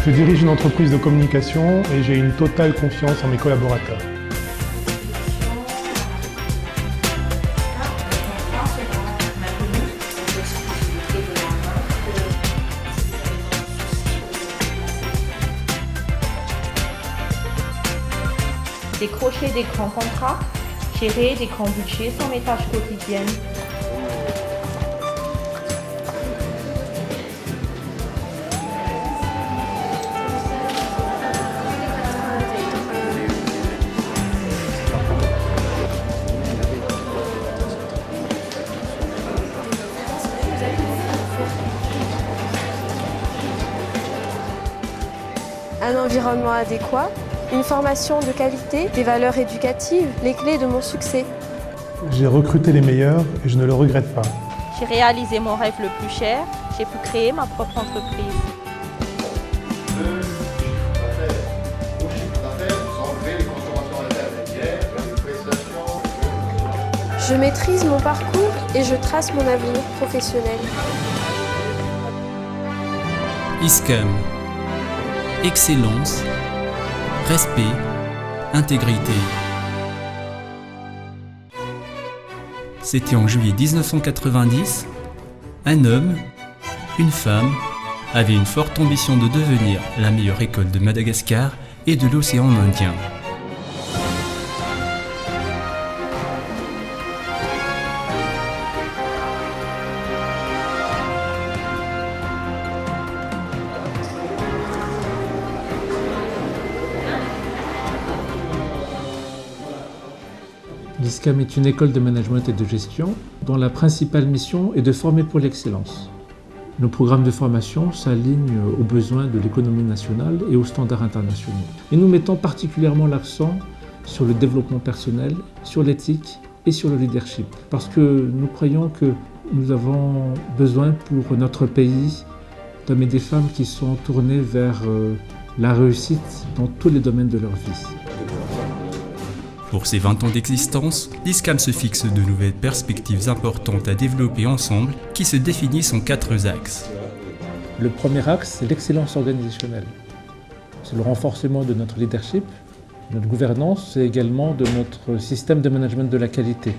Je dirige une entreprise de communication et j'ai une totale confiance en mes collaborateurs. Décrocher des grands contrats, gérer des grands budgets sont mes tâches quotidiennes. Un environnement adéquat, une formation de qualité, des valeurs éducatives, les clés de mon succès. J'ai recruté les meilleurs et je ne le regrette pas. J'ai réalisé mon rêve le plus cher, j'ai pu créer ma propre entreprise. Je maîtrise mon parcours et je trace mon avenir professionnel. ISCAM. Excellence, respect, intégrité. C'était en juillet 1990. Un homme, une femme, avaient une forte ambition de devenir la meilleure école de Madagascar et de l'océan Indien. L'ISCAM est une école de management et de gestion dont la principale mission est de former pour l'excellence. Nos programmes de formation s'alignent aux besoins de l'économie nationale et aux standards internationaux. Et nous mettons particulièrement l'accent sur le développement personnel, sur l'éthique et sur le leadership. Parce que nous croyons que nous avons besoin pour notre pays d'hommes et des femmes qui sont tournés vers la réussite dans tous les domaines de leur vie. Pour ses 20 ans d'existence, l'ISCAM se fixe de nouvelles perspectives importantes à développer ensemble qui se définissent en 4 axes. Le premier axe, c'est l'excellence organisationnelle. C'est le renforcement de notre leadership, notre gouvernance et également de notre système de management de la qualité.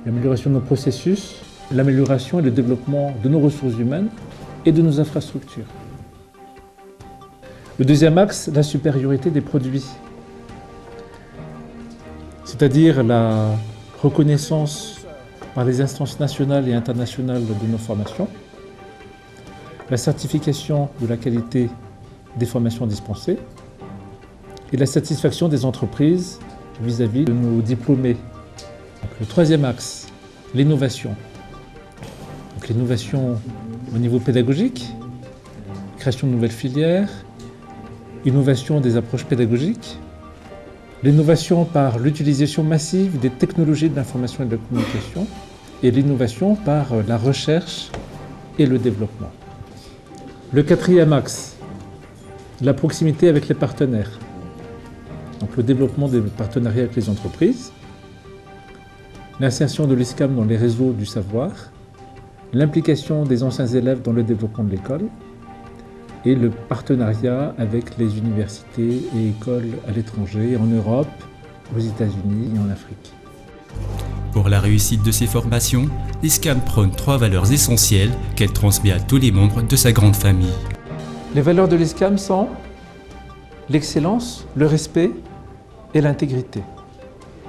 L'amélioration de nos processus, l'amélioration et le développement de nos ressources humaines et de nos infrastructures. Le deuxième axe, la supériorité des produits. C'est-à-dire la reconnaissance par les instances nationales et internationales de nos formations, la certification de la qualité des formations dispensées et la satisfaction des entreprises vis-à-vis de nos diplômés. Donc, le troisième axe, l'innovation. Donc, l'innovation au niveau pédagogique, création de nouvelles filières, innovation des approches pédagogiques, l'innovation par l'utilisation massive des technologies de l'information et de la communication et l'innovation par la recherche et le développement. Le quatrième axe, la proximité avec les partenaires. Donc le développement des partenariats avec les entreprises, l'insertion de l'ISCAM dans les réseaux du savoir, l'implication des anciens élèves dans le développement de l'école, et le partenariat avec les universités et écoles à l'étranger, en Europe, aux États-Unis et en Afrique. Pour la réussite de ces formations, l'ISCAM prône 3 valeurs essentielles qu'elle transmet à tous les membres de sa grande famille. Les valeurs de l'ISCAM sont l'excellence, le respect et l'intégrité.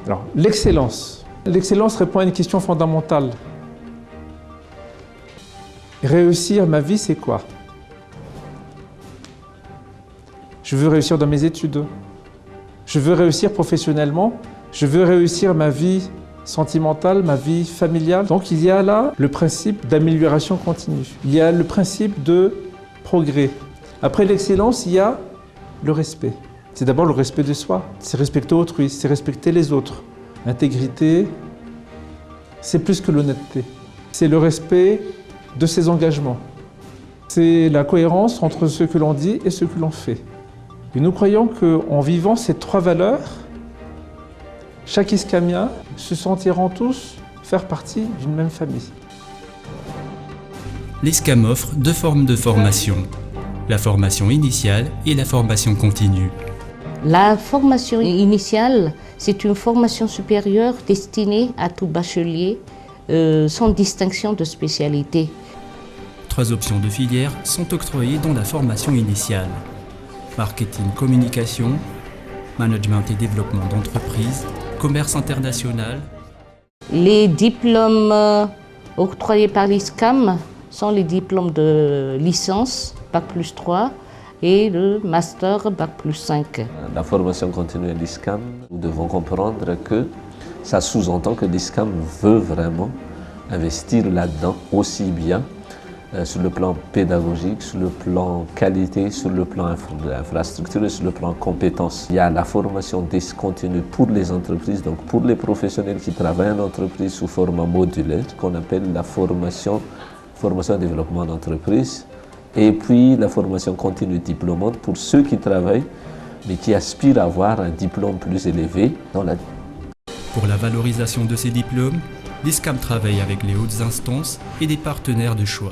Alors, l'excellence. L'excellence répond à une question fondamentale. Réussir ma vie, c'est quoi ? Je veux réussir dans mes études, je veux réussir professionnellement, je veux réussir ma vie sentimentale, ma vie familiale. Donc il y a là le principe d'amélioration continue, il y a le principe de progrès. Après l'excellence, il y a le respect. C'est d'abord le respect de soi, c'est respecter autrui, c'est respecter les autres. L'intégrité, c'est plus que l'honnêteté, c'est le respect de ses engagements. C'est la cohérence entre ce que l'on dit et ce que l'on fait. Et nous croyons qu'en vivant ces 3 valeurs, chaque ISCAMien se sentiront tous faire partie d'une même famille. L'ISCAM offre 2 formes de formation. la formation initiale et la formation continue. La formation initiale, c'est une formation supérieure destinée à tout bachelier, sans distinction de spécialité. 3 options de filière sont octroyées dans la formation initiale. Marketing, communication, management et développement d'entreprise, commerce international. Les diplômes octroyés par l'ISCAM sont les diplômes de licence, Bac plus 3, et le master, Bac plus 5. La formation continue à l'ISCAM, nous devons comprendre que ça sous-entend que l'ISCAM veut vraiment investir là-dedans aussi bien sur le plan pédagogique, sur le plan qualité, sur le plan infrastructure et sur le plan compétences. Il y a la formation discontinue pour les entreprises, donc pour les professionnels qui travaillent en entreprise sous format modulaire, qu'on appelle la formation et développement d'entreprise. Et puis la formation continue diplômante pour ceux qui travaillent, mais qui aspirent à avoir un diplôme plus élevé dans la... Pour la valorisation de ces diplômes, l'ISCAM travaille avec les hautes instances et des partenaires de choix.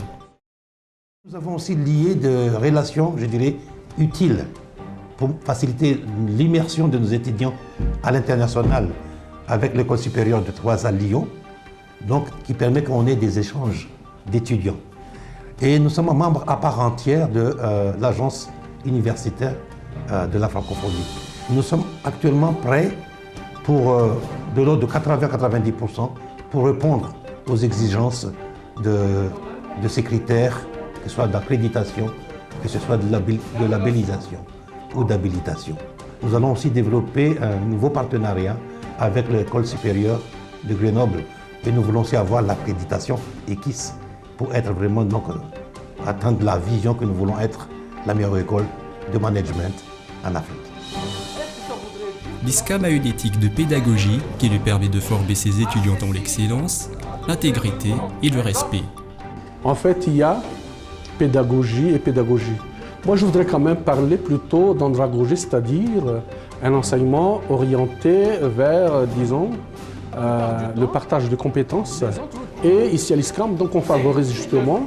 Nous avons aussi lié de relations, je dirais, utiles pour faciliter l'immersion de nos étudiants à l'international avec l'École supérieure de Troyes à Lyon, donc qui permet qu'on ait des échanges d'étudiants. Et nous sommes membres à part entière de l'agence universitaire de la francophonie. Nous sommes actuellement prêts pour de l'ordre de 80-90% pour répondre aux exigences de ces critères, que ce soit d'accréditation, que ce soit de labellisation ou d'habilitation. Nous allons aussi développer un nouveau partenariat avec l'École supérieure de Grenoble et nous voulons aussi avoir l'accréditation EQUIS pour être vraiment, donc, atteindre la vision que nous voulons être la meilleure école de management en Afrique. L'ISCAM a une éthique de pédagogie qui lui permet de former ses étudiants dans l'excellence, l'intégrité et le respect. En fait, il y a pédagogie et pédagogie. Moi, je voudrais quand même parler plutôt d'andragogie, c'est-à-dire un enseignement orienté vers, disons, le partage de compétences. Et ici à l'ISCAM, donc, on favorise justement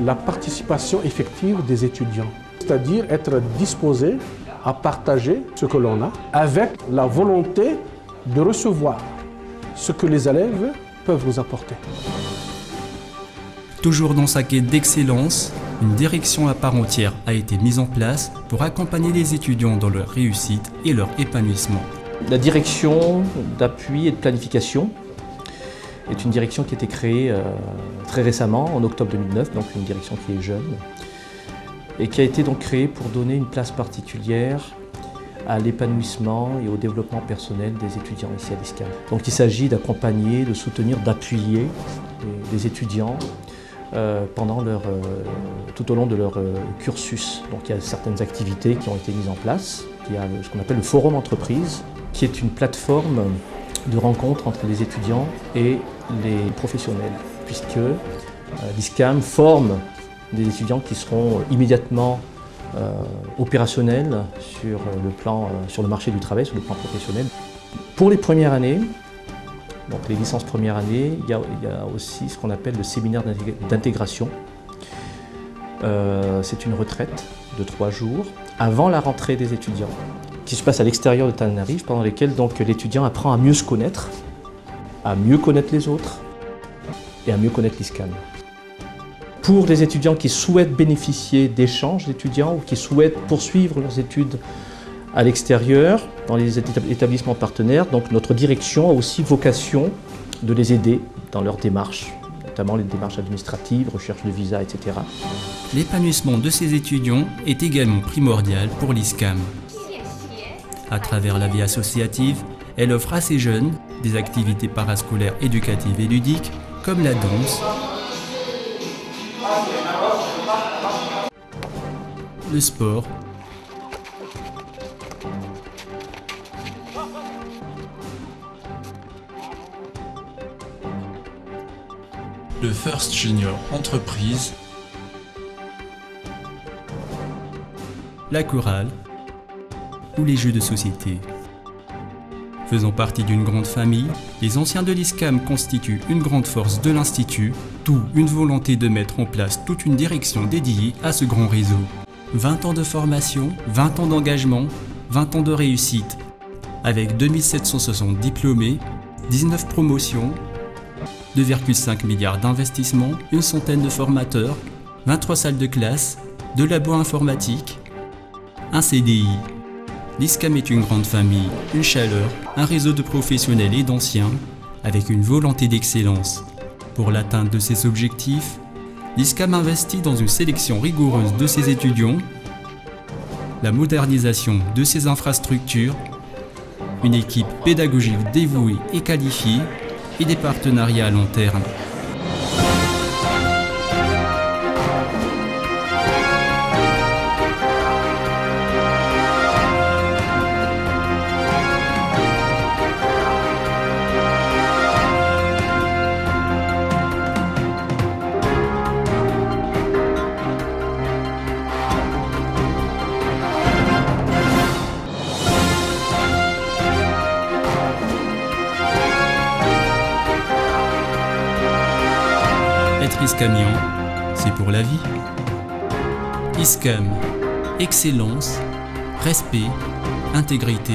la participation effective des étudiants, c'est-à-dire être disposé à partager ce que l'on a avec la volonté de recevoir ce que les élèves peuvent nous apporter. Toujours dans sa quête d'excellence, une direction à part entière a été mise en place pour accompagner les étudiants dans leur réussite et leur épanouissement. La direction d'appui et de planification est une direction qui a été créée très récemment, en octobre 2009, donc une direction qui est jeune, et qui a été donc créée pour donner une place particulière à l'épanouissement et au développement personnel des étudiants ici à l'ISCAM. Donc il s'agit d'accompagner, de soutenir, d'appuyer les étudiants tout au long de leur cursus. Donc il y a certaines activités qui ont été mises en place. Il y a ce qu'on appelle le forum entreprise, qui est une plateforme de rencontre entre les étudiants et les professionnels, puisque l'ISCAM forme des étudiants qui seront immédiatement opérationnels sur le marché du travail, sur le plan professionnel. Pour les premières années, donc les licences première année, il y a aussi ce qu'on appelle le séminaire d'intégration. C'est une retraite de 3 jours avant la rentrée des étudiants, qui se passe à l'extérieur de Tananarive, pendant lesquels l'étudiant apprend à mieux se connaître les autres et à mieux connaître l'ISCAM. Pour les étudiants qui souhaitent bénéficier d'échanges d'étudiants ou qui souhaitent poursuivre leurs études à l'extérieur, dans les établissements partenaires, donc notre direction a aussi vocation de les aider dans leurs démarches, notamment les démarches administratives, recherche de visa, etc. L'épanouissement de ces étudiants est également primordial pour l'ISCAM. À travers la vie associative, elle offre à ces jeunes des activités parascolaires éducatives et ludiques comme la danse, le sport, le First Junior Entreprise, la chorale ou les jeux de société. Faisant partie d'une grande famille, les anciens de l'ISCAM constituent une grande force de l'Institut, d'où une volonté de mettre en place toute une direction dédiée à ce grand réseau. 20 ans de formation, 20 ans d'engagement, 20 ans de réussite. Avec 2760 diplômés, 19 promotions, 2,5 milliards d'investissements, une centaine de formateurs, 23 salles de classe, 2 labos informatiques, un CDI. L'ISCAM est une grande famille, une chaleur, un réseau de professionnels et d'anciens, avec une volonté d'excellence. Pour l'atteinte de ses objectifs, l'ISCAM investit dans une sélection rigoureuse de ses étudiants, la modernisation de ses infrastructures, une équipe pédagogique dévouée et qualifiée et des partenariats à long terme. Être ISCAMien, c'est pour la vie. ISCAM, excellence, respect, intégrité.